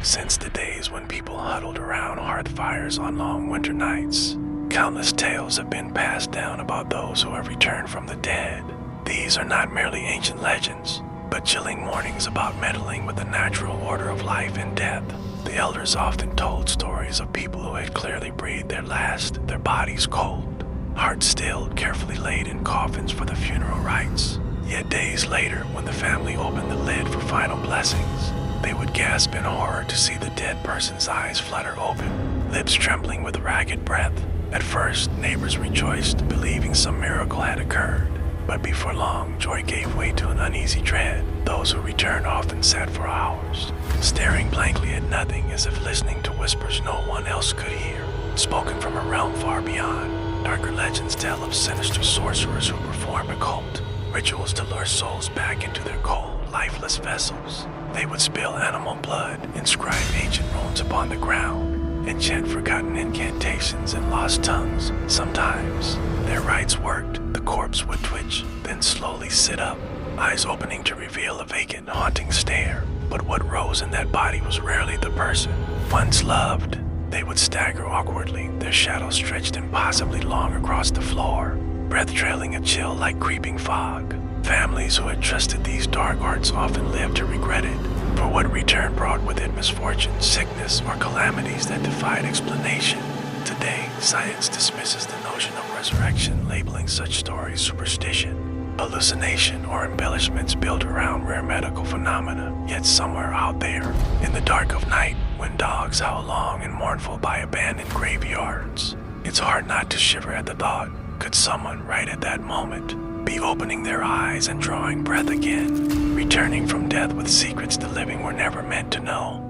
Since the days when people huddled around hearth fires on long winter nights, countless tales have been passed down about those who have returned from the dead. These are not merely ancient legends, but chilling warnings about meddling with the natural order of life and death. The elders often told stories of people who had clearly breathed their last, their bodies cold, hearts stilled, carefully laid in coffins for the funeral rites. Yet days later, when the family opened the lid for final blessings, they would gasp in horror to see the dead person's eyes flutter open, lips trembling with ragged breath. At first, neighbors rejoiced, believing some miracle had occurred. But before long, joy gave way to an uneasy dread. Those who returned often sat for hours, staring blankly at nothing as if listening to whispers no one else could hear, spoken from a realm far beyond. Darker legends tell of sinister sorcerers who performed occult rituals to lure souls back into their cold, lifeless vessels. They would spill animal blood, inscribe ancient runes upon the ground, and chant forgotten incantations in lost tongues. Sometimes, their rites worked. The corpse would twitch, then slowly sit up, eyes opening to reveal a vacant, haunting stare. But what rose in that body was rarely the person once loved. They would stagger awkwardly, their shadow stretched impossibly long across the floor, breath trailing a chill like creeping fog. Families who had trusted these dark arts often lived to regret it, for what return brought with it misfortune, sickness, or calamities that defied explanation. Today, science dismisses the notion of resurrection, labeling such stories superstition, hallucination, or embellishments built around rare medical phenomena. Yet somewhere out there, in the dark of night, when dogs howl long and mournful by abandoned graveyards, it's hard not to shiver at the thought, could someone right at that moment be opening their eyes and drawing breath again, returning from death with secrets the living were never meant to know?